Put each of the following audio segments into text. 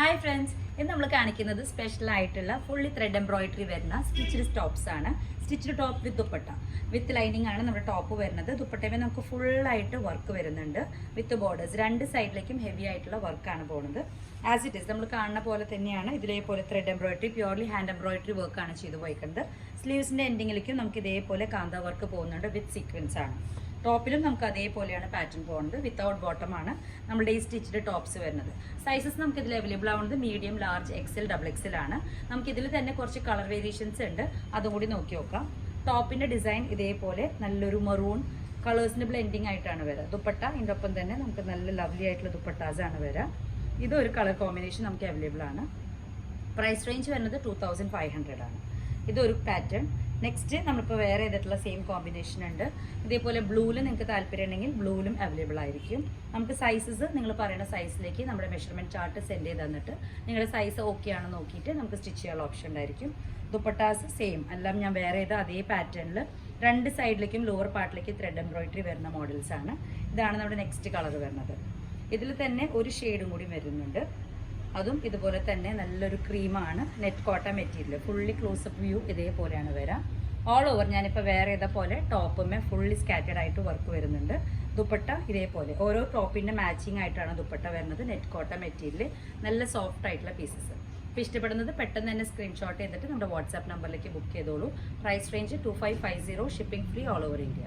Hi friends, ഇന്ന് നമ്മൾ കാണിക്കുന്നത് സ്പെഷ്യൽ ആയിട്ടുള്ള ഫുള്ളി ത്രെഡ് എംബ്രോയിഡറി വരുന്ന സ്റ്റിച്ച്ഡ് ടോപ്സ് ആണ്. Stitched top with dupatta with lining ആണ് നമ്മുടെ ടോപ്പ് വരുന്നത്. ദുപ്പട്ടയിൽ നമുക്ക് ഫുൾ ആയിട്ട് വർക്ക് വരുന്നുണ്ട് വിത്ത് ബോർഡേഴ്സ്. രണ്ട് സൈഡിലേക്കും ഹെവി ആയിട്ടുള്ള വർക്കാണ് പോകുന്നത്. ആസ് ഇറ്റ് ഈസ് നമ്മൾ കാണുന്ന പോലെ തന്നെയാണ്. ഇതേപോലെ thread embroidery purely hand embroidery വർക്കാണ് ചെയ്തു പോയിക്കുന്നത്. സ്ലീവ്സിന്റെ എൻഡിങ്ങിലേക്കും നമുക്ക് ഇതേപോലെ കാന്ത വർക്ക് പോകുന്നുണ്ട് വിത്ത് സീക്വൻസ് ആണ്. ടോപ്പിലും നമുക്ക് അതേപോലെയാണ് പാറ്റേൺ പോകുന്നത്. വിത്തൗട്ട് ബോട്ടം ആണ് നമ്മുടെ ഈ സ്റ്റിച്ച്ഡ് ടോപ്സ് വരുന്നത്. സൈസസ് നമുക്ക് ഇതിൽ അവൈലബിൾ ആവുന്നത് medium, large, XL, double XL ആണ്. നമുക്ക് ഇതിൽ തന്നെ കുറച്ച് കളർ വേരിയേഷൻസ് ഉണ്ട്, അതും കൂടി നോക്കി നോക്കാം. ടോപ്പിന്റെ ഡിസൈൻ ഇതേപോലെ നല്ലൊരു മറൂൺ കളേഴ്സിന്റെ ബ്ലെൻഡിങ് ആയിട്ടാണ് വരിക. ദുപ്പട്ട ഇതിൻ്റെ ഒപ്പം തന്നെ നമുക്ക് നല്ല ലവ്ലി ആയിട്ടുള്ള ദുപ്പട്ടാസ് ആണ് വരിക. ഇതൊരു കളർ കോമ്പിനേഷൻ നമുക്ക് അവൈലബിൾ ആണ്. പ്രൈസ് റേഞ്ച് വരുന്നത് 2500 ആണ്. ഇതൊരു പാറ്റേൺ. നെക്സ്റ്റ് നമ്മളിപ്പോൾ വേറെ ചെയ്തിട്ടുള്ള സെയിം കോമ്പിനേഷൻ ഉണ്ട്. ഇതേപോലെ ബ്ലൂവിൽ നിങ്ങൾക്ക് താല്പര്യം ഉണ്ടെങ്കിൽ ബ്ലൂവിലും അവൈലബിൾ ആയിരിക്കും. നമുക്ക് സൈസസ് നിങ്ങൾ പറയുന്ന സൈസിലേക്ക് നമ്മുടെ മെഷർമെൻറ്റ് ചാർട്ട് സെൻഡ് ചെയ്ത് തന്നിട്ട് നിങ്ങളുടെ സൈസ് ഓക്കെ ആണെന്ന് നോക്കിയിട്ട് നമുക്ക് സ്റ്റിച്ച് ചെയ്യാനുള്ള ഓപ്ഷൻ ഉണ്ടായിരിക്കും. ദുപ്പട്ടാസ് സെയിം എല്ലാം ഞാൻ വേറെ ചെയ്ത അതേ പാറ്റേണിൽ രണ്ട് സൈഡിലേക്കും ലോവർ പാർട്ടിലേക്ക് ത്രെഡ് എംബ്രോയിഡറി വരുന്ന മോഡൽസ് ആണ്. ഇതാണ് നമ്മുടെ നെക്സ്റ്റ് കളർ വരുന്നത്. ഇതിൽ തന്നെ ഒരു ഷെയ്ഡും കൂടി വരുന്നുണ്ട്. അതും ഇതുപോലെ തന്നെ നല്ലൊരു ക്രീമാണ്. Net cotton material, fully close-up view ഇതേപോലെയാണ് വരാം. ഓൾ ഓവർ ഞാനിപ്പോൾ വേറെ ചെയ്ത പോലെ ടോപ്പുമേ ഫുള്ളി സ്കാറ്റേഡ് ആയിട്ട് വർക്ക് വരുന്നുണ്ട്. ദുപ്പട്ട ഇതേപോലെ ഓരോ ടോപ്പിൻ്റെ മാച്ചിങ് ആയിട്ടാണ് ദുപ്പട്ട വരുന്നത്. നെറ്റ് കോട്ടൺ മെറ്റീരിയൽ, നല്ല സോഫ്റ്റ് ആയിട്ടുള്ള പീസസ്. ഇപ്പോൾ ഇഷ്ടപ്പെടുന്നത് പെട്ടെന്ന് തന്നെ സ്ക്രീൻഷോട്ട് ചെയ്തിട്ട് നമ്മുടെ വാട്സാപ്പ് നമ്പറിലേക്ക് ബുക്ക് ചെയ്തോളൂ. Price range 2550, shipping free all over India.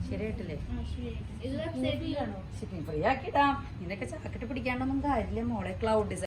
ശരിയായിട്ടില്ലേ? ഷിപ്പിംഗ് ഫ്രീ ആക്കിയിടാം. ഇതിനൊക്കെ ചാക്കറ്റ് പിടിക്കാണ്ടൊന്നും കാര്യമില്ല മോളെ. Cloud design